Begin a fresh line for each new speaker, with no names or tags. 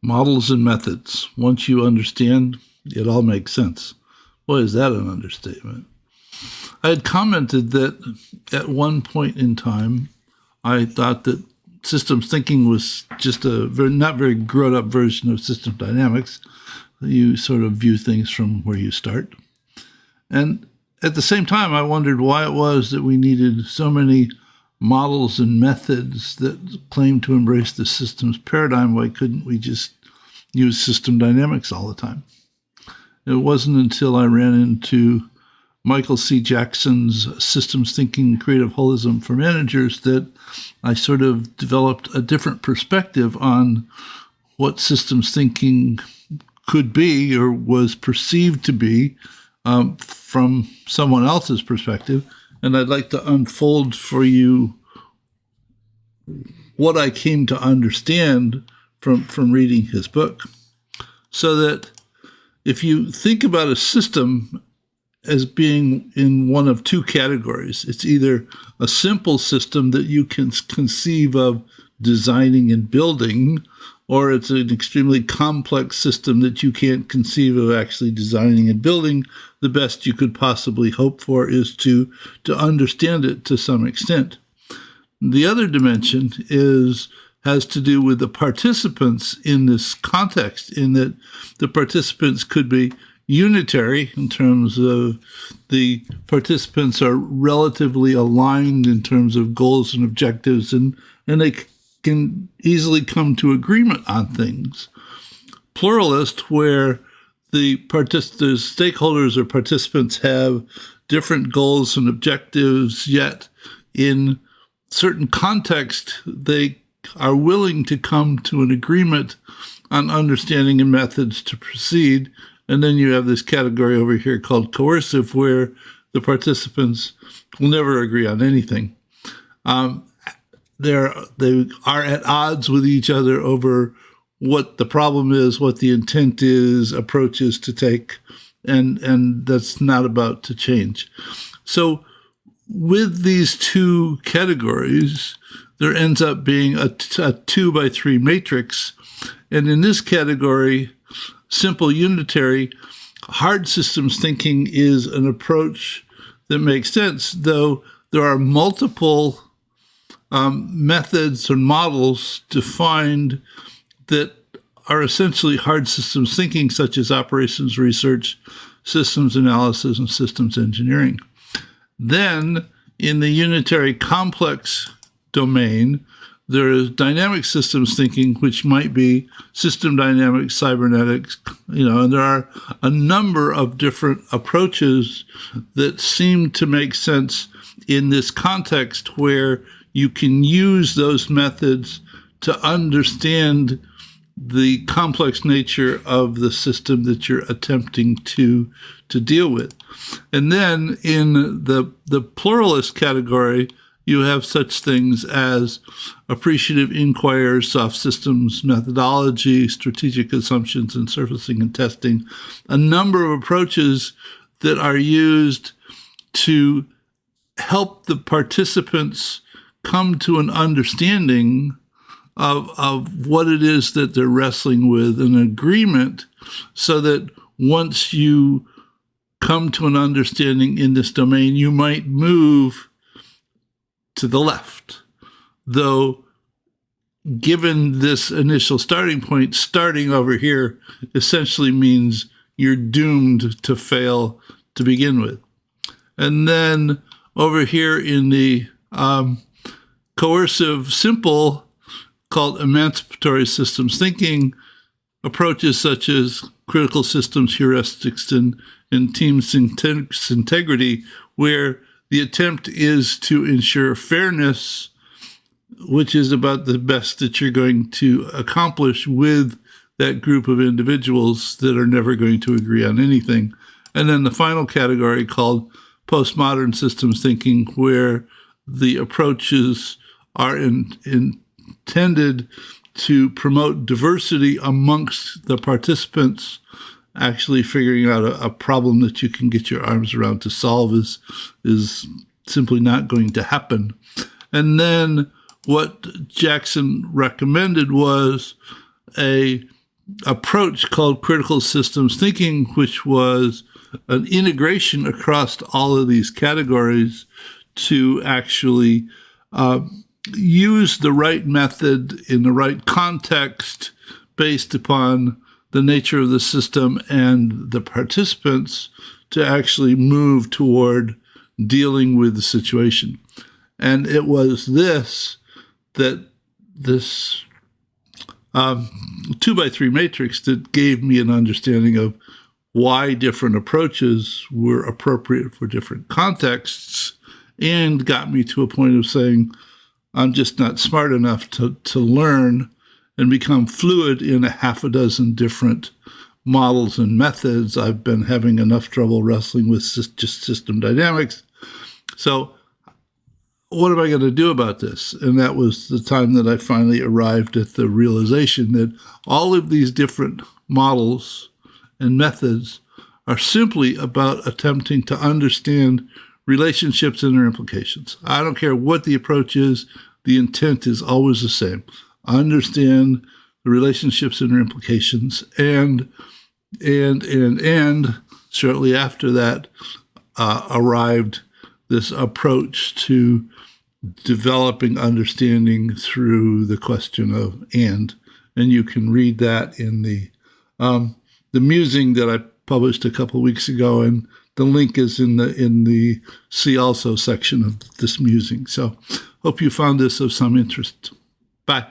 Models and methods. Once you understand, it all makes sense. Boy, is that an understatement. I had commented that at one point in time, I thought that systems thinking was just a not very grown up version of system dynamics. You sort of view things from where you start. And at the same time, I wondered why it was that we needed so many models and methods that claim to embrace the systems paradigm. Why couldn't we just use system dynamics all the time? It wasn't until I ran into Michael C. Jackson's Systems Thinking Creative Holism for Managers that I sort of developed a different perspective on what systems thinking could be or was perceived to be from someone else's perspective. And I'd like to unfold for you what I came to understand from reading his book. So that if you think about a system as being in one of two categories, it's either a simple system that you can conceive of designing and building, or it's an extremely complex system that you can't conceive of actually designing and building. The best you could possibly hope for is to understand it to some extent. The other dimension has to do with the participants in this context, in that the participants could be unitary in terms of the participants are relatively aligned in terms of goals and objectives, and they can easily come to agreement on things. Pluralist, where the stakeholders or participants have different goals and objectives, yet in certain context, they are willing to come to an agreement on understanding and methods to proceed. And then you have this category over here called coercive, where the participants will never agree on anything. They are at odds with each other over what the problem is, what the intent is, approaches to take, and that's not about to change. So with these two categories, there ends up being a 2x3 matrix. And in this category, simple unitary, hard systems thinking is an approach that makes sense, though there are multiple methods and models defined that are essentially hard systems thinking, such as operations research, systems analysis, and systems engineering. Then, in the unitary complex domain, there is dynamic systems thinking, which might be system dynamics, cybernetics, and there are a number of different approaches that seem to make sense in this context where you can use those methods to understand the complex nature of the system that you're attempting to deal with. And then in the pluralist category, you have such things as appreciative inquirers, soft systems methodology, strategic assumptions and surfacing and testing, a number of approaches that are used to help the participants come to an understanding of what it is that they're wrestling with, an agreement, so that once you come to an understanding in this domain, you might move to the left. Though, given this initial starting point, starting over here essentially means you're doomed to fail to begin with. And then over here in the coercive simple, called emancipatory systems thinking, approaches such as critical systems heuristics and team integrity, where the attempt is to ensure fairness, which is about the best that you're going to accomplish with that group of individuals that are never going to agree on anything. And then the final category called postmodern systems thinking, where the approaches are intended to promote diversity amongst the participants. Actually figuring out a problem that you can get your arms around to solve is simply not going to happen. And then what Jackson recommended was a approach called critical systems thinking, which was an integration across all of these categories to actually use the right method in the right context based upon the nature of the system and the participants to actually move toward dealing with the situation. And it was this 2x3 matrix that gave me an understanding of why different approaches were appropriate for different contexts, and got me to a point of saying, I'm just not smart enough to learn and become fluid in a half a dozen different models and methods. I've been having enough trouble wrestling with just system dynamics. So what am I going to do about this? And that was the time that I finally arrived at the realization that all of these different models and methods are simply about attempting to understand relationships and their implications. I don't care what the approach is, the intent is always the same. Understand the relationships and their implications, and shortly after that arrived this approach to developing understanding through the question of and you can read that in the musing that I published a couple of weeks ago, and the link is in the See Also section of this musing. So hope you found this of some interest. Bye.